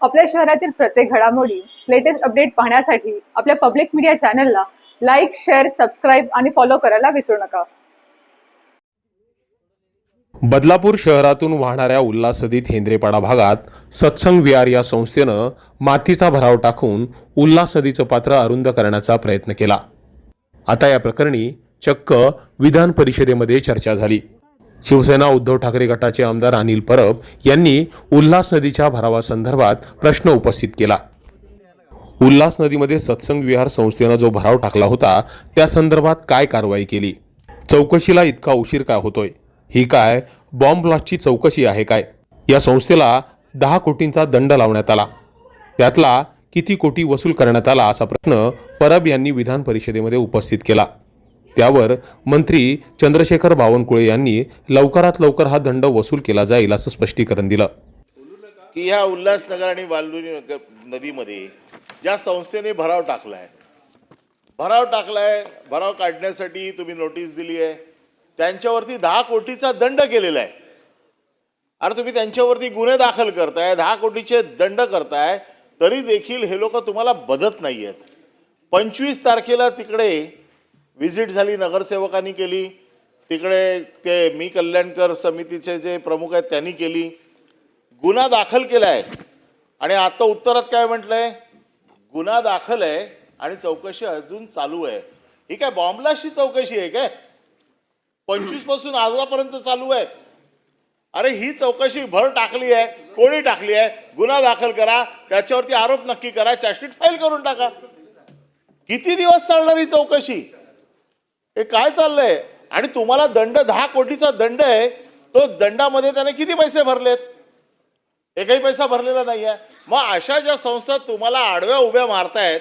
आपल्या शहरातील प्रत्येक घडामोडी लेटेस्ट अपडेट पाहण्यासाठी आपल्या पब्लिक मीडिया चॅनलला लाईक, शेअर, सबस्क्राईब आणि फॉलो करायला विसरू नका. बदलापूर शहरातून वाहणाऱ्या उल्हास नदीत हेंद्रेपाडा भागात सत्संग विहार या संस्थेनं मातीचा भराव टाकून उल्हास नदीचं पात्र अरुंद करण्याचा प्रयत्न केला. आता या प्रकरणी चक्क विधान परिषदेमध्ये चर्चा झाली. शिवसेना उद्धव ठाकरे गटाचे आमदार अनिल परब यांनी उल्हास नदीच्या भरावासंदर्भात प्रश्न उपस्थित केला. उल्हास नदीमध्ये सत्संग विहार संस्थेनं जो भराव टाकला होता त्या संदर्भात काय कारवाई केली? चौकशीला इतका उशीर काय होतोय? ही काय बॉम्ब ब्लास्टची चौकशी आहे काय? या संस्थेला 10 कोटींचा दंड लावण्यात आला, त्यातला किती कोटी वसूल करण्यात आला असा प्रश्न परब यांनी विधान परिषदेमध्ये उपस्थित केला. त्यावर मंत्री चंद्रशेखर बावनकुळे यांनी लवकरात लवकर हा दंड वसूल केला जाईल असं स्पष्टीकरण दिलं. की ह्या उल्हासनगर आणि वालुनी नदीमध्ये ज्या संस्थेने भराव टाकलाय, भराव काढण्यासाठी तुम्ही नोटीस दिली आहे, त्यांच्यावरती 10 कोटीचा दंड केलेला आहे. अरे तुम्ही त्यांच्यावरती गुन्हे दाखल करताय, 10 कोटीचे दंड करताय, तरी देखील हे लोक तुम्हाला बदत नाही आहेत. 25 तारखेला तिकडे व्हिजिट झाली, नगरसेवकांनी केली, तिकडे ते मी कल्याणकर समितीचे जे प्रमुख आहेत त्यांनी केली, गुन्हा दाखल केला आहे. आणि आता उत्तरात काय म्हटलंय? गुन्हा दाखल आहे आणि चौकशी अजून चालू आहे. ही काय बॉम्बलास्टची चौकशी आहे काय? 25 पासून आजपर्यंत चालू आहे. अरे ही चौकशी भर टाकली आहे, कोणी टाकली आहे? गुन्हा दाखल करा, त्याच्यावरती आरोप नक्की करा, चार्जशीट फाईल करून टाका. किती दिवस चालणार ही चौकशी? हे काय चाललंय? आणि तुम्हाला दंड 10 कोटीचा दंड आहे, तो दंडामध्ये त्याने किती पैसे भरलेत? एकही पैसा भरलेला नाही आहे. मग अशा ज्या संस्था तुम्हाला आडव्या उभ्या मारतायत,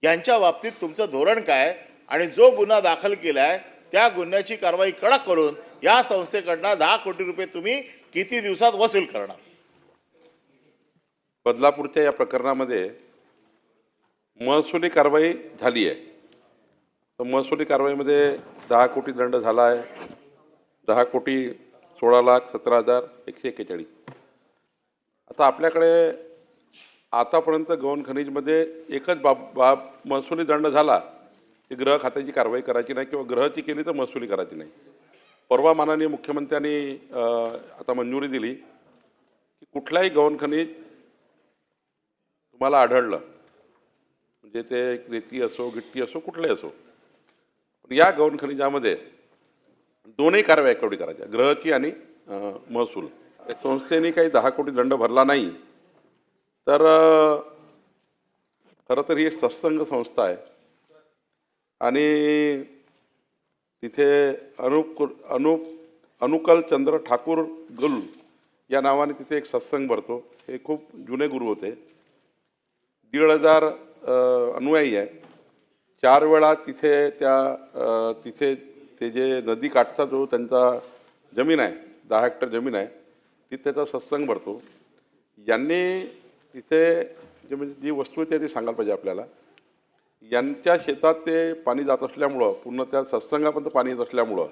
यांच्या बाबतीत तुमचं धोरण काय? आणि जो गुन्हा दाखल केलाय त्या गुन्ह्याची कारवाई कडक करून या संस्थेकडनं 10 कोटी रुपये तुम्ही किती दिवसात वसूल करणार? बदलापूरच्या या प्रकरणामध्ये महसुली कारवाई झाली आहे. तर महसुली कारवाईमध्ये 10 कोटी दंड झाला आहे. 10,16,17,141. आता आपल्याकडे आतापर्यंत गौण खनिजमध्ये एकच बाब महसुली दंड झाला की गृह खात्याची कारवाई करायची नाही किंवा गृहाची केली तर महसुली करायची नाही. परवा माननीय मुख्यमंत्र्यांनी आता मंजुरी दिली की कुठल्याही गौण खनिज तुम्हाला आढळलं, म्हणजे ते रेती असो, गिट्टी असो, कुठलंही असो, पण या गौण खनिजामध्ये दोन्ही कारवाई एवढी करायच्या, गृहाची आणि महसूल. संस्थेने काही 10 कोटी दंड भरला नाही तर खरं तर ही एक सत्संग संस्था आहे आणि तिथे अनुकल चंद्र ठाकूर गुल या नावाने तिथे एक सत्संग भरतो. हे खूप जुने गुरु होते. 1,500 अनुयायी आहे. 4 वेळा तिथे तिथे ते जे नदी काठचा जो त्यांचा जमीन आहे, 10 हेक्टर जमीन आहे, तिथे त्याचा सत्संग भरतो. यांनी तिथे जे म्हणजे जी वस्तू आहे ती सांगायला पाहिजे आपल्याला. यांच्या शेतात ते पाणी जात असल्यामुळं, पूर्ण त्या सत्संगापर्यंत पाणी येत असल्यामुळं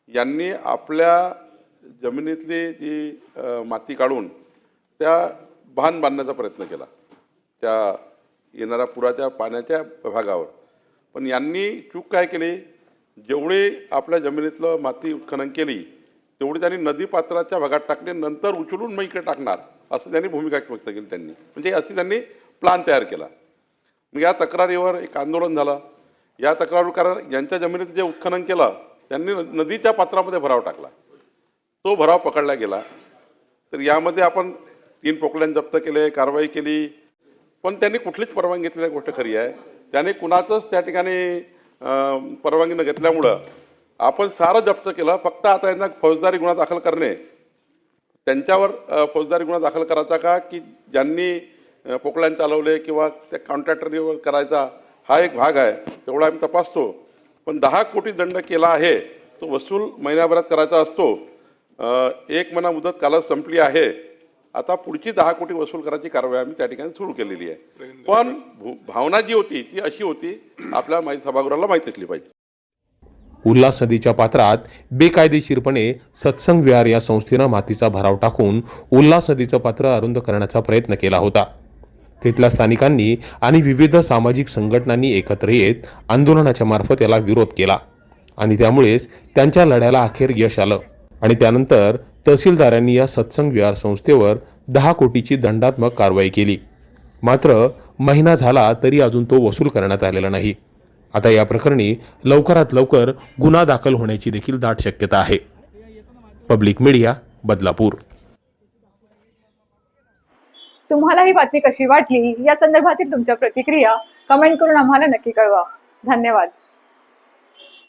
यांनी आपल्या जमिनीतली जी माती काढून त्या बांधण्याचा प्रयत्न केला त्या येणाऱ्या पुराच्या पाण्याच्या भागावर. पण यांनी चूक काय केली? जेवढी आपल्या जमिनीतलं माती उत्खनन केली तेवढी त्यांनी नदीपात्राच्या भागात टाकली, नंतर उचलून मग इकडे टाकणार असं त्यांनी भूमिका व्यक्त केली. म्हणजे अशी त्यांनी प्लान तयार केला. मग या तक्रारीवर एक आंदोलन झालं. या तक्रारीवर कारण यांच्या जमिनीत जे उत्खनन केलं त्यांनी नदीच्या पात्रामध्ये भराव टाकला, तो भराव पकडला गेला. तर यामध्ये आपण 3 पोकल्यान जप्त केले, कारवाई केली, पण त्यांनी कुठलीच परवानगी घेतलेली गोष्ट खरी आहे. त्याने कुणाचंच त्या ठिकाणी परवानगी न घेतल्यामुळं आपण सारं जप्त केलं. फक्त आता यांना फौजदारी गुन्हा दाखल करणे, त्यांच्यावर फौजदारी गुन्हा दाखल करायचा का की ज्यांनी पोकल्यान चालवले किंवा त्या कॉन्ट्रॅक्टरवर करायचा, हा एक भाग आहे, तेवढा आम्ही तपासतो. पण 10 कोटी दंड केला आहे तो वसूल महिन्याभरात करायचा असतो. 1 महिना मुदत कालच संपली आहे. आता पुढची 10 कोटी वसूल करायची कारवाई आम्ही त्या ठिकाणी सुरू केलेली आहे. पण भावना जी होती ती अशी होती, आपल्या सभागृहाला माहीत असली पाहिजे. उल्हास नदीच्या पात्रात बेकायदेशीरपणे सत्संग विहार या संस्थेनं मातीचा भराव टाकून उल्हास नदीचं पात्र अरुंद करण्याचा प्रयत्न केला होता. तिथल्या स्थानिकांनी आणि विविध सामाजिक संघटनांनी एकत्र येत आंदोलनाच्या मार्फत याला विरोध केला आणि त्यामुळेच त्यांच्या लढ्याला अखेर यश आलं आणि त्यानंतर तहसीलदारांनी या सत्संग विहार संस्थेवर 10 कोटीची दंडात्मक कारवाई केली. मात्र महिना झाला तरी अजून तो वसूल करण्यात आलेला नाही. आता या प्रकरणी लवकरात लवकर गुन्हा दाखल होण्याची देखील दाट शक्यता आहे. Public media, Badlapur. तुम्हाला ही बातमी कशी वाटली या संदर्भातील तुमच्या प्रतिक्रिया कमेंट करून आम्हाला नक्की कळवा. धन्यवाद.